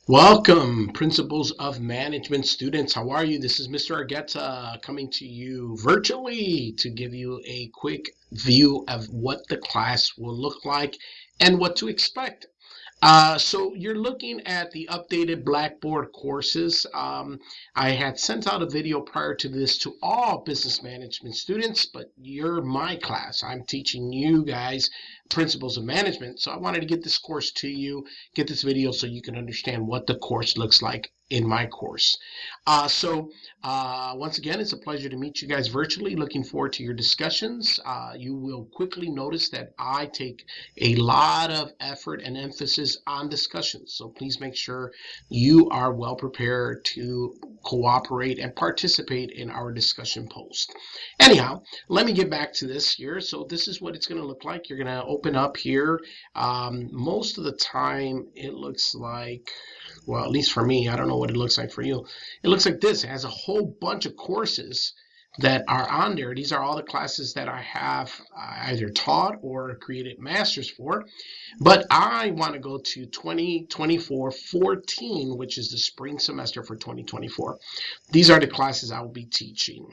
Welcome, Principles of Management students. How are you? This is Mr. Argueta coming to you virtually to give you a quick view of what the class will look like and what to expect. So you're looking at the updated Blackboard courses. I had sent out a video prior to this to all business management students, but you're my class. I'm teaching you guys principles of management. So I wanted to get this course to you, get this video so you can understand what the course looks like in my course. Once again, it's a pleasure to meet you guys virtually. Looking forward to your discussions. You will quickly notice that I take a lot of effort and emphasis on discussions. So please make sure you are well prepared to cooperate and participate in our discussion post. Anyhow, let me get back to this here. So this is what it's going to look like. You're going to open up here. Most of the time it looks like, well, at least for me, I don't know what it looks like for you. It looks like this. It has a whole bunch of courses that are on there. These are all the classes that I have either taught or created masters for. But I want to go to 2024-14, which is the spring semester for 2024. These are the classes I will be teaching.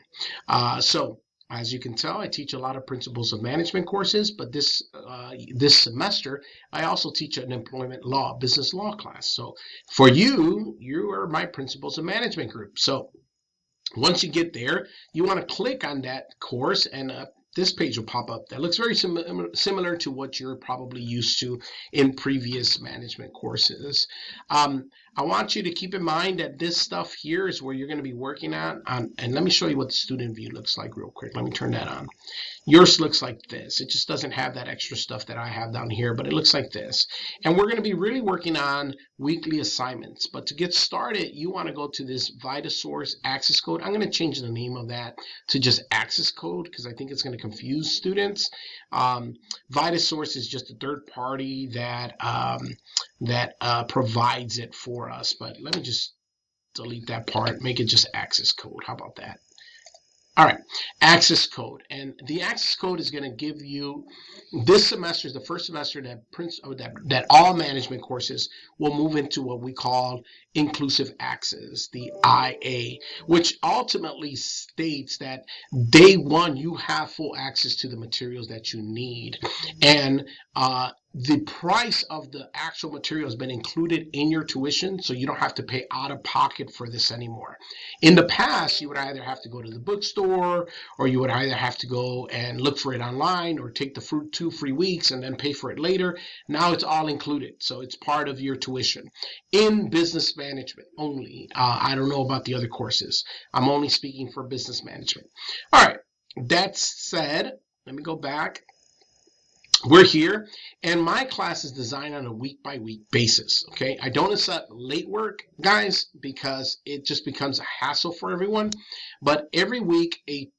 As you can tell, I teach a lot of principles of management courses, but this semester, I also teach an employment law, business law class. So for you, you are my principles of management group. So once you get there, you want to click on that course and this page will pop up. That looks very similar to what you're probably used to in previous management courses. I want you to keep in mind that this stuff here is where you're going to be working on. And let me show you what the student view looks like real quick. Let me turn that on. Yours looks like this. It just doesn't have that extra stuff that I have down here, but it looks like this. And we're going to be really working on weekly assignments. But to get started, you want to go to this VitaSource access code. I'm going to change the name of that to just access code because I think it's going to confuse students. VitaSource is just a third party that provides it for us. But let me just delete that part, make it just access code. How about that? All right, access code. And the access code is going to give you, this semester is the first semester that all management courses will move into what we call inclusive access, the IA, which ultimately states that day one, you have full access to the materials that you need. And the price of the actual material has been included in your tuition, so you don't have to pay out of pocket for this anymore. In the past, you would either have to go to the bookstore, or you would either have to go and look for it online, or take the 2 free weeks and then pay for it later. Now it's all included, so it's part of your tuition. In business management only. I don't know about the other courses. I'm only speaking for business management. All right, that said, let me go back. We're here, and my class is designed on a week-by-week basis, okay? I don't accept late work, guys, because it just becomes a hassle for everyone. But every week, a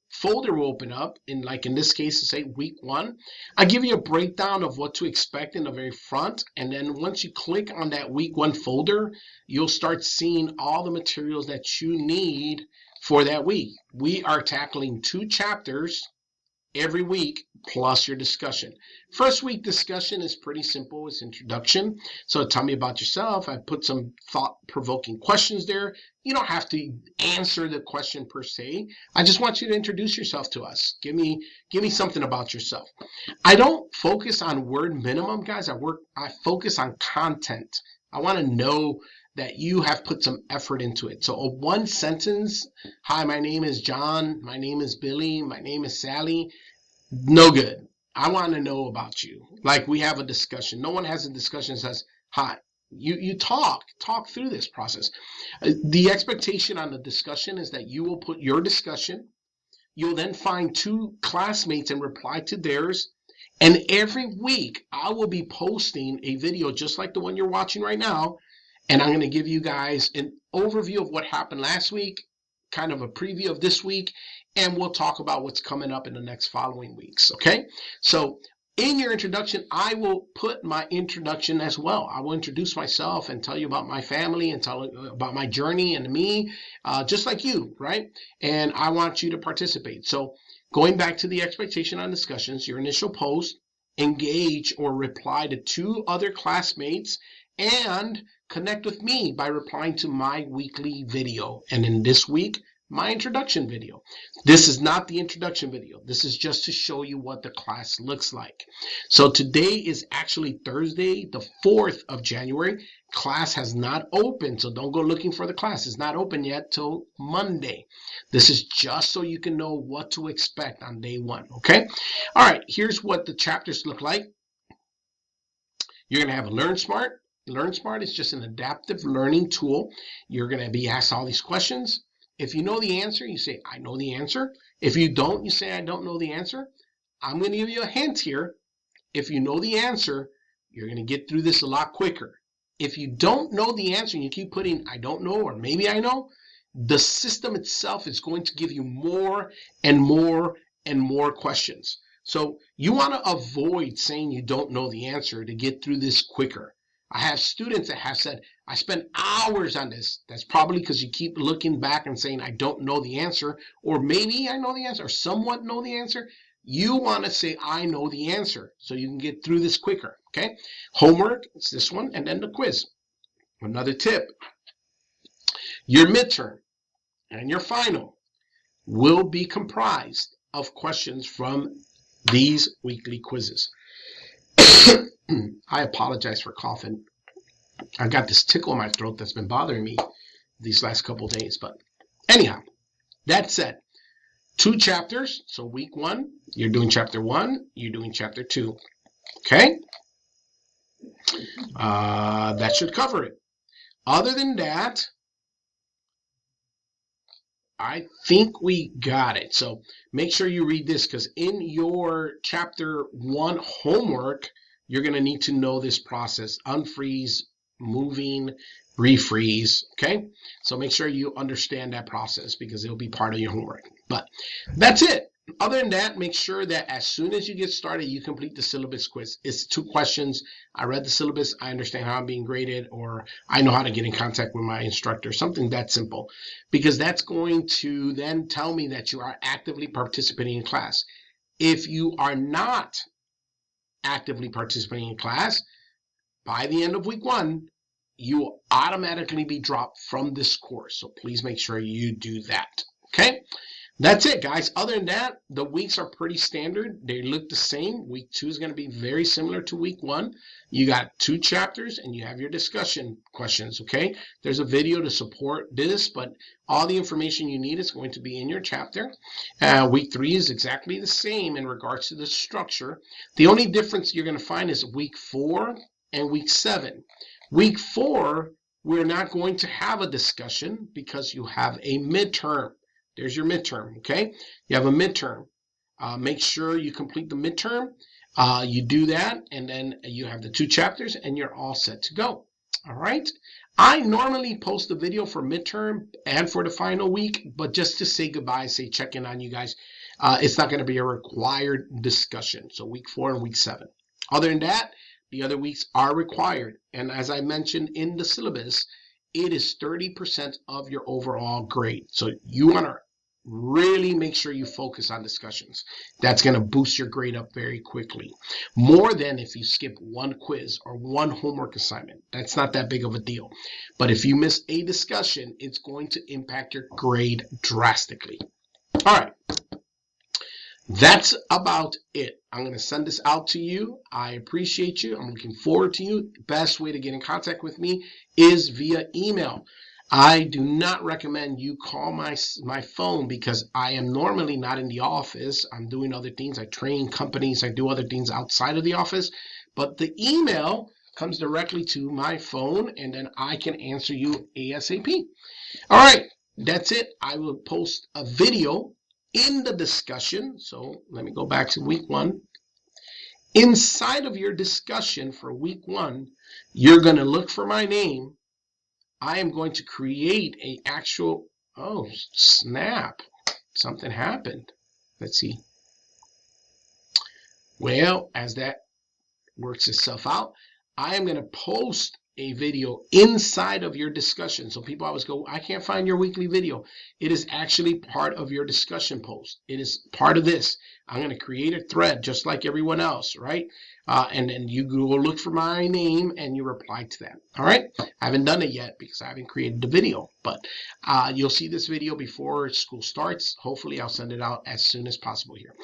folder will open up, in this case, say week 1. I give you a breakdown of what to expect in the very front, and then once you click on that week 1 folder, you'll start seeing all the materials that you need for that week. We are tackling 2 chapters every week plus your discussion. First week discussion is pretty simple. It's introduction. So tell me about yourself. I put some thought-provoking questions there. You don't have to answer the question per se. I just want you to introduce yourself to us. Give me something about yourself. I don't focus on word minimum, guys. I focus on content. I want to know that you have put some effort into it. So a one sentence, hi, my name is John, my name is Billy, my name is Sally, no good. I want to know about you. Like we have a discussion. No one has a discussion that says, hi. You talk through this process. The expectation on the discussion is that you will put your discussion, you'll then find 2 classmates and reply to theirs. And every week I will be posting a video just like the one you're watching right now. And I'm going to give you guys an overview of what happened last week, kind of a preview of this week, and we'll talk about what's coming up in the next following weeks, okay? So in your introduction, I will put my introduction as well. I will introduce myself and tell you about my family and tell you about my journey and me, just like you, right? And I want you to participate. So going back to the expectation on discussions, your initial post, engage or reply to 2 other classmates, and connect with me by replying to my weekly video. And in this week, my introduction video. This is not the introduction video. This is just to show you what the class looks like. So today is actually Thursday, the 4th of January. Class has not opened, so don't go looking for the class. It's not open yet till Monday. This is just so you can know what to expect on day one, okay? All right, here's what the chapters look like. You're going to have a Learn Smart. Learn Smart is just an adaptive learning tool. You're going to be asked all these questions. If you know the answer, you say, I know the answer. If you don't, you say, I don't know the answer. I'm going to give you a hint here. If you know the answer, you're going to get through this a lot quicker. If you don't know the answer and you keep putting, I don't know, or maybe I know, the system itself is going to give you more and more and more questions. So you want to avoid saying you don't know the answer to get through this quicker. I have students that have said, I spent hours on this. That's probably because you keep looking back and saying, I don't know the answer, or maybe I know the answer, or somewhat know the answer. You want to say, I know the answer, so you can get through this quicker, okay? Homework, it's this one, and then the quiz. Another tip, your midterm and your final will be comprised of questions from these weekly quizzes. I apologize for coughing. I got this tickle in my throat that's been bothering me these last couple of days. But anyhow, that said, 2 chapters. So week 1, you're doing chapter 1, you're doing chapter 2. Okay? That should cover it. Other than that, I think we got it. So make sure you read this, because in your chapter 1 homework, you're going to need to know this process: unfreeze, moving, refreeze. Okay? So make sure you understand that process, because it'll be part of your homework. But that's it. Other than that, make sure that as soon as you get started, you complete the syllabus quiz. It's 2 questions. I read the syllabus. I understand how I'm being graded, or I know how to get in contact with my instructor, something that simple, because that's going to then tell me that you are actively participating in class. If you are not actively participating in class, by the end of week 1, you will automatically be dropped from this course. So please make sure you do that. Okay? That's it, guys. Other than that, the weeks are pretty standard. They look the same. Week 2 is going to be very similar to week 1. You got 2 chapters and you have your discussion questions, okay? There's a video to support this, but all the information you need is going to be in your chapter. Week 3 is exactly the same in regards to the structure. The only difference you're going to find is week 4 and week 7. Week 4, we're not going to have a discussion because you have a midterm. There's your midterm, okay? You have a midterm. Make sure you complete the midterm. You do that, and then you have the 2 chapters, and you're all set to go. All right? I normally post a video for midterm and for the final week, but just to say goodbye, say check in on you guys, it's not going to be a required discussion. So week 4 and week 7. Other than that, the other weeks are required. And as I mentioned in the syllabus, it is 30% of your overall grade. So you want to really make sure you focus on discussions. That's going to boost your grade up very quickly. More than if you skip 1 quiz or 1 homework assignment. That's not that big of a deal. But if you miss a discussion, it's going to impact your grade drastically. All right. That's about it. I'm going to send this out to you. I appreciate you. I'm looking forward to you. The best way to get in contact with me is via email. I do not recommend you call my phone, because I am normally not in the office. I'm doing other things. I train companies. I do other things outside of the office. But the email comes directly to my phone, and then I can answer you ASAP. All right. That's it. I will post a video in the discussion. So let me go back to week 1. Inside of your discussion for week 1, you're going to look for my name. I am going to create a actual, oh snap, something happened. Let's see. Well, as that works itself out, I am going to post a video inside of your discussion. So people always go, I can't find your weekly video. It is actually part of your discussion post. It is part of this. I'm going to create a thread just like everyone else, right? And then you go look for my name and you reply to that. All right. I haven't done it yet because I haven't created the video, but you'll see this video before school starts. Hopefully I'll send it out as soon as possible here.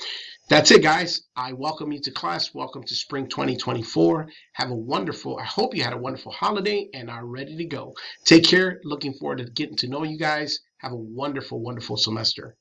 That's it, guys. I welcome you to class. Welcome to spring 2024. Have a wonderful, I hope you had a wonderful holiday and are ready to go. Take care. Looking forward to getting to know you guys. Have a wonderful, wonderful semester.